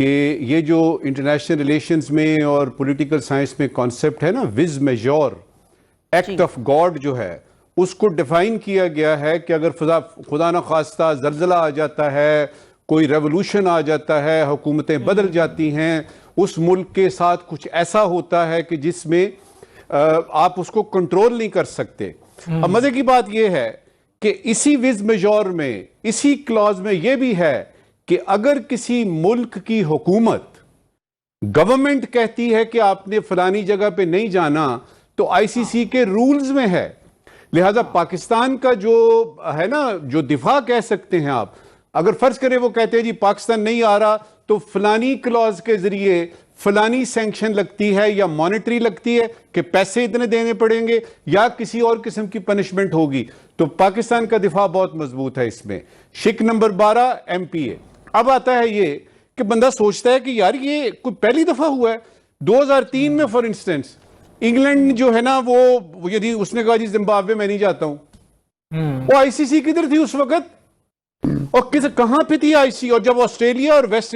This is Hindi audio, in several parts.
कि ये जो इंटरनेशनल रिलेशंस में और पॉलिटिकल साइंस में कॉन्सेप्ट है ना, vis major act of God जो है, उसको डिफाइन किया गया है कि अगर खुदा न खास्ता जलजला आ जाता है, कोई रेवोल्यूशन आ जाता है, हुकूमतें बदल जाती हैं, उस मुल्क के साथ कुछ ऐसा होता है कि जिसमें आप उसको कंट्रोल नहीं कर सकते। अब मजे की बात यह है कि इसी विज मेजोर में, इसी क्लॉज में यह भी है कि अगर किसी मुल्क की हुकूमत, गवर्नमेंट कहती है कि आपने फलानी जगह पे नहीं जाना, तो आईसीसी के रूल्स में है। लिहाजा पाकिस्तान का जो है ना, जो दिफा कह सकते हैं आप, अगर फर्ज करें वो कहते हैं जी पाकिस्तान नहीं आ रहा तो फलानी क्लॉज के जरिए फलानी सैंक्शन लगती है या मॉनेटरी लगती है कि पैसे इतने देने पड़ेंगे या किसी और किस्म की पनिशमेंट होगी, तो पाकिस्तान का दिफा बहुत मजबूत है इसमें। शिक नंबर 12 एमपीए। अब आता है ये कि बंदा सोचता है कि यार ये कोई पहली दफा हुआ है। 2003 में फॉर इंस्टेंस इंग्लैंड जो है ना, वो यदि उसने कहा जी जिम्बाब्वे में नहीं जाता हूं, वो आईसीसी किधर थी उस वक्त और कहां पे थी आईसीसी? और जब ऑस्ट्रेलिया और वेस्ट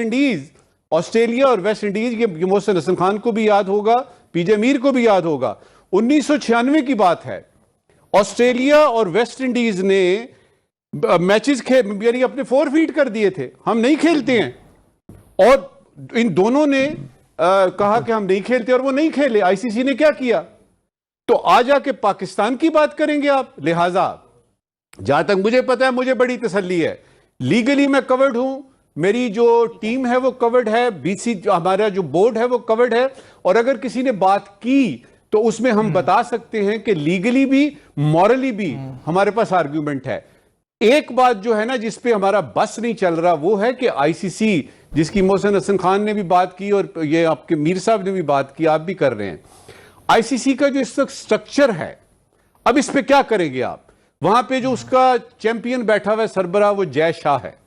इंडीज, ये मोहसिन हसन खान को भी याद होगा, पीजे मीर को भी याद होगा, 1996 की बात है, ऑस्ट्रेलिया और वेस्ट इंडीज ने मैचेस यानी अपने फोरफीट कर दिए थे, हम नहीं खेलते हैं, और इन दोनों ने कहा कि हम नहीं खेलते और वो नहीं खेले। आईसीसी ने क्या किया? तो आ जाके पाकिस्तान की बात करेंगे आप। लिहाजा जहां तक मुझे पता है, मुझे बड़ी तसल्ली है, लीगली मैं कवर्ड हूं, मेरी जो टीम है वो कवर्ड है, बीसी हमारा जो बोर्ड है वो कवर्ड है, और अगर किसी ने बात की तो उसमें हम बता सकते हैं कि लीगली भी मॉरली भी हमारे पास आर्ग्यूमेंट है। एक बात जो है ना जिस पे हमारा बस नहीं चल रहा, वो है कि आईसीसी, जिसकी मोहसिन हसन खान ने भी बात की और ये आपके मीर साहब ने भी बात की, आप भी कर रहे हैं, आईसीसी का जो इस वक्त स्ट्रक्चर है, अब इस पे क्या करेंगे आप? वहां पे जो उसका चैंपियन बैठा हुआ है सरबराह, वो जय शाह है,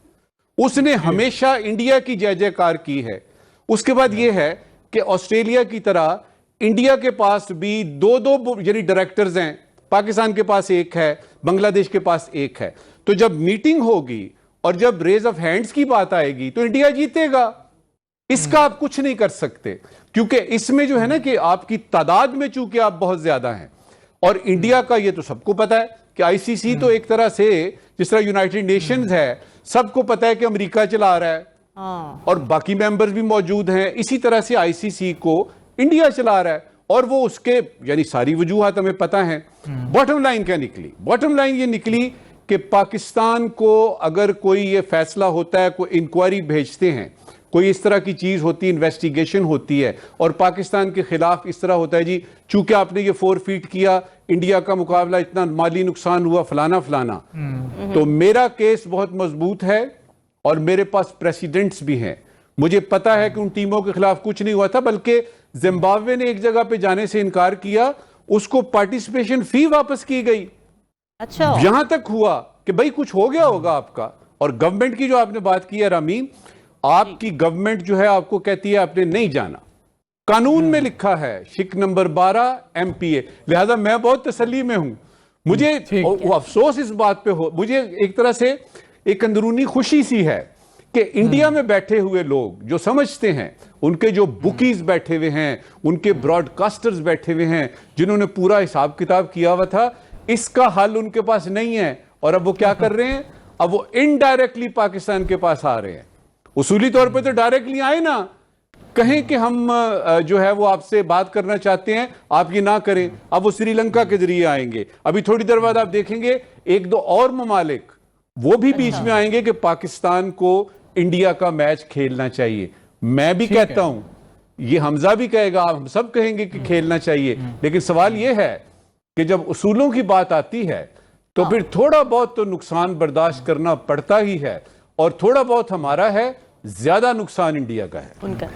उसने हमेशा इंडिया की जय जयकार की है। उसके बाद यह है कि ऑस्ट्रेलिया की तरह इंडिया के पास भी दो दो यानी डायरेक्टर्स हैं, पाकिस्तान के पास एक है, बांग्लादेश के पास एक है। तो जब मीटिंग होगी और जब रेज ऑफ हैंड्स की बात आएगी तो इंडिया जीतेगा, इसका आप कुछ नहीं कर सकते, क्योंकि इसमें जो है ना कि आपकी तादाद में चूंकि आप बहुत ज्यादा हैं, और इंडिया का ये तो सबको पता है कि आईसीसी तो एक तरह से जिस तरह यूनाइटेड नेशंस है, सबको पता है कि अमेरिका चला रहा है और बाकी मेंबर्स भी मौजूद हैं, इसी तरह से आईसीसी को इंडिया चला रहा है, और वो उसके यानी सारी वजूहात हमें पता है। बॉटम लाइन क्या निकली? बॉटम लाइन ये निकली कि पाकिस्तान को अगर कोई ये फैसला होता है, कोई इंक्वायरी भेजते हैं, कोई इस तरह की चीज होती है, इन्वेस्टिगेशन होती है, और पाकिस्तान के खिलाफ इस तरह होता है जी चूंकि आपने ये फोरफीट किया, इंडिया का मुकाबला इतना माली नुकसान हुआ, फलाना फलाना, तो मेरा केस बहुत मजबूत है और मेरे पास प्रेसिडेंट्स भी हैं। मुझे पता है कि उन टीमों के खिलाफ कुछ नहीं हुआ था, बल्कि जिम्बाब्वे ने एक जगह पे जाने से इनकार किया, उसको पार्टिसिपेशन फी वापस की गई। अच्छा, यहां तक हुआ कि भाई कुछ हो गया होगा आपका। और गवर्नमेंट की जो आपने बात की है रामीन, आपकी गवर्नमेंट जो है आपको कहती है आपने नहीं जाना, कानून में लिखा है शिक नंबर 12 एमपीए। लिहाजा मैं बहुत तसल्ली में हूं। मुझे अफसोस इस बात पे हो, मुझे एक तरह से एक अंदरूनी खुशी सी है कि इंडिया में बैठे हुए लोग जो समझते हैं, उनके जो बुकीज बैठे हुए हैं, उनके ब्रॉडकास्टर्स बैठे हुए हैं, जिन्होंने पूरा हिसाब किताब किया हुआ था, इसका हल उनके पास नहीं है। और अब वो क्या कर रहे हैं? अब वो इनडायरेक्टली पाकिस्तान के पास आ रहे हैं। उसूली तौर पे तो डायरेक्टली आए ना, कहें कि हम जो है वो आपसे बात करना चाहते हैं, आप ये ना करें, अब वो श्रीलंका के जरिए आएंगे। अभी थोड़ी देर बाद आप देखेंगे एक दो और ममालिक वो भी बीच में आएंगे कि पाकिस्तान को इंडिया का मैच खेलना चाहिए। मैं भी कहता हूं, ये हमजा भी कहेगा, हम सब कहेंगे कि खेलना चाहिए, लेकिन सवाल यह है कि जब उसूलों की बात आती है तो फिर थोड़ा बहुत तो नुकसान बर्दाश्त करना पड़ता ही है, और थोड़ा बहुत हमारा है, ज्यादा नुकसान इंडिया का है। उनका